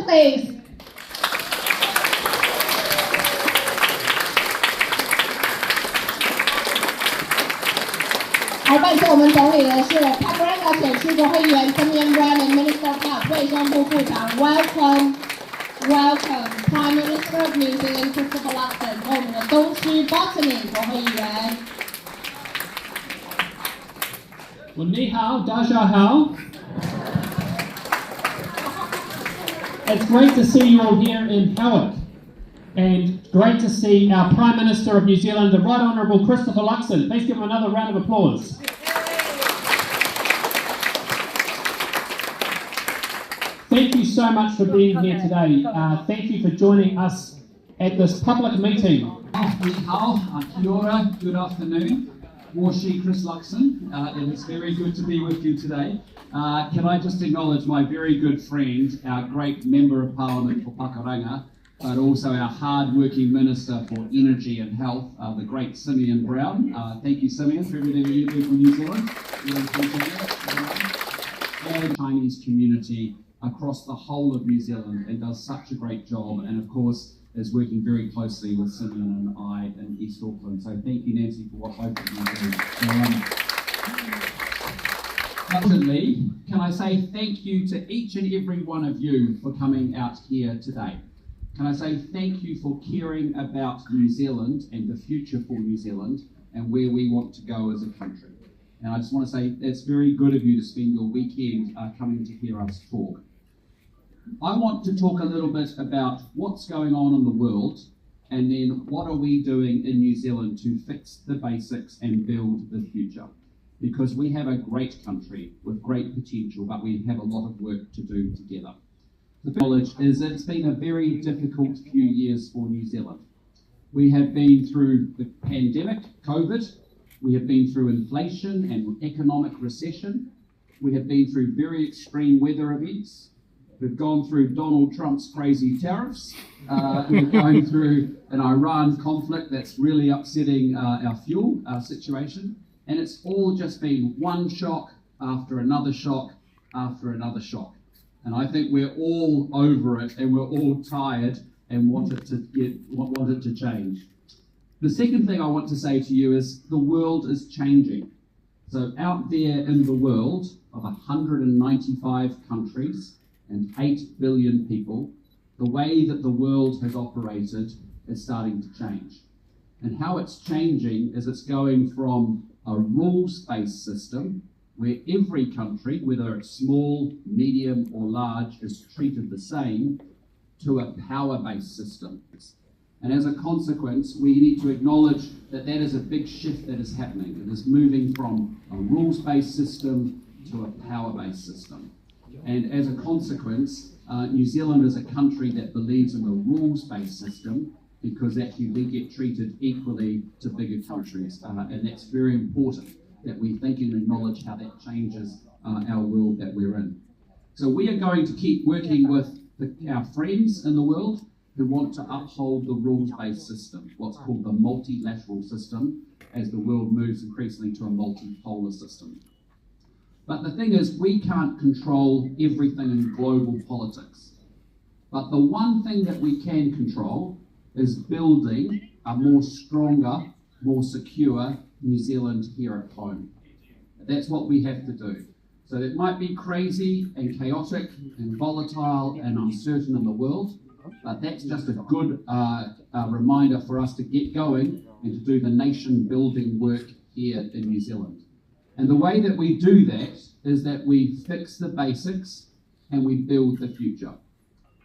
please. 而伴随我们总理的是 Tabaranga 选区国会议员 Simeon Brown and Minister of Health 卫生部部长 Welcome Prime Minister of New Zealand Christopher Luxon 和我们的东区 Botany 国会议员。Well, ni hao, da xia hao. It's great to see you all here in Howick, and great to see our Prime Minister of New Zealand, the Right Honourable Christopher Luxon. Please give him another round of applause. Thank you so much for being here today. Thank you for joining us at this public meeting. Ni hao, kia ora, good afternoon. Washi Chris Luxon, and it's very good to be with you today. Can I just acknowledge my very good friend, our great Member of Parliament for Pakuranga, but also our hard-working Minister for Energy and Health, the great Simeon Brown. Thank you, Simeon, for everything that you do for New Zealand. Really appreciate it. And the Chinese community across the whole of New Zealand, and does such a great job, and of course is working very closely with Simeon and I in East Auckland. So thank you, Nancy, for what both of you do. Ultimately, can I say thank you to each and every one of you for coming out here today? Can I say thank you for caring about New Zealand and the future for New Zealand and where we want to go as a country? And I just want to say it's very good of you to spend your weekend coming to hear us talk. I want to talk a little bit about what's going on in the world, and then what are we doing in New Zealand to fix the basics and build the future. Because we have a great country with great potential, but we have a lot of work to do together. The knowledge is it's been a very difficult few years for New Zealand. We have been through the pandemic, COVID, we have been through inflation and economic recession, we have been through very extreme weather events. We've gone through Donald Trump's crazy tariffs. We're going through an Iran conflict that's really upsetting our fuel situation. And it's all just been one shock after another shock after another shock. And I think we're all over it, and we're all tired and want it to change. The second thing I want to say to you is the world is changing. So out there in the world of 195 countries, and 8 billion people, the way that the world has operated is starting to change. And how it's changing is it's going from a rules-based system where every country, whether it's small, medium or large, is treated the same, to a power-based system. And as a consequence, we need to acknowledge that that is a big shift that is happening. It is moving from a rules-based system to a power-based system. And as a consequence, New Zealand is a country that believes in a rules-based system because actually we get treated equally to bigger countries. And that's very important that we think and acknowledge how that changes our world that we're in. So we are going to keep working with our friends in the world who want to uphold the rules-based system, what's called the multilateral system, as the world moves increasingly to a multipolar system. But the thing is, we can't control everything in global politics. But the one thing that we can control is building a more stronger, more secure New Zealand here at home. That's what we have to do. So it might be crazy and chaotic and volatile and uncertain in the world, but that's just a good reminder for us to get going and to do the nation building work here in New Zealand. And the way that we do that is that we fix the basics and we build the future.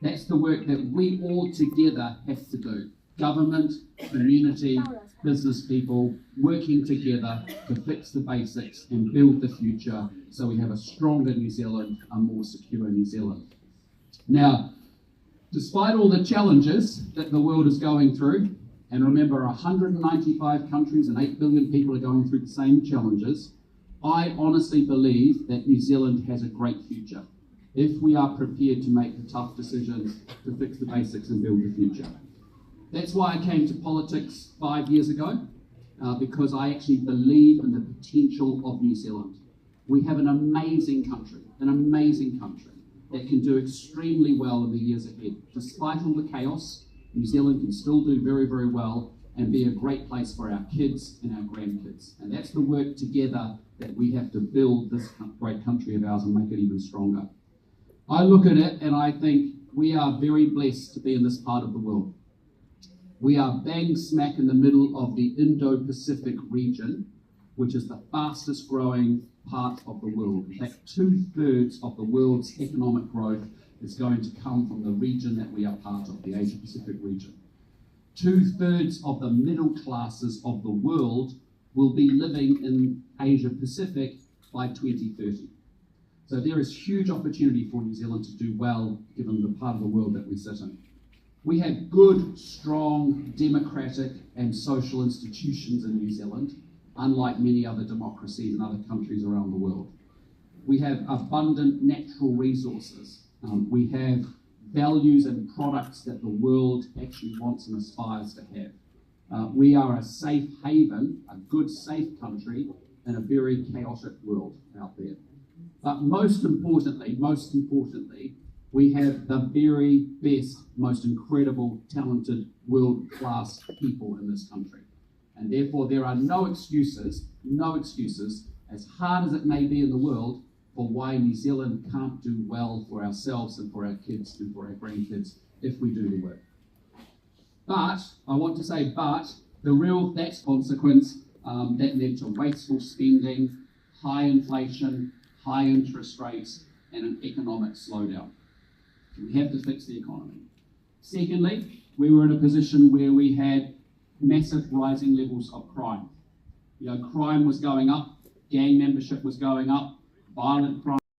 That's the work that we all together have to do. Government, community, business people, working together to fix the basics and build the future so we have a stronger New Zealand, a more secure New Zealand. Now, despite all the challenges that the world is going through, and remember 195 countries and 8 billion people are going through the same challenges, I honestly believe that New Zealand has a great future if we are prepared to make the tough decisions to fix the basics and build the future. That's why I came to politics 5 years ago, because I actually believe in the potential of New Zealand. We have an amazing country, that can do extremely well in the years ahead. Despite all the chaos, New Zealand can still do very, very well and be a great place for our kids and our grandkids. And that's the work together that we have to build this great country of ours and make it even stronger. I look at it and I think we are very blessed to be in this part of the world. We are bang smack in the middle of the Indo-Pacific region, which is the fastest growing part of the world. In fact, 2/3 of the world's economic growth is going to come from the region that we are part of, the Asia-Pacific region. 2/3 of the middle classes of the world will be living in Asia-Pacific by 2030. So there is huge opportunity for New Zealand to do well, given the part of the world that we sit in. We have good, strong, democratic and social institutions in New Zealand, unlike many other democracies in other countries around the world. We have abundant natural resources. We have values and products that the world actually wants and aspires to have. We are a safe haven, a good, safe country in a very chaotic world out there. But most importantly, we have the very best, most incredible, talented, world-class people in this country. And therefore, there are no excuses, as hard as it may be in the world, for why New Zealand can't do well for ourselves and for our kids and for our grandkids if we do the work. But, I want to say the real next consequence that led to wasteful spending, high inflation, high interest rates, and an economic slowdown. We have to fix the economy. Secondly, we were in a position where we had massive rising levels of crime. Crime was going up, gang membership was going up, violent crime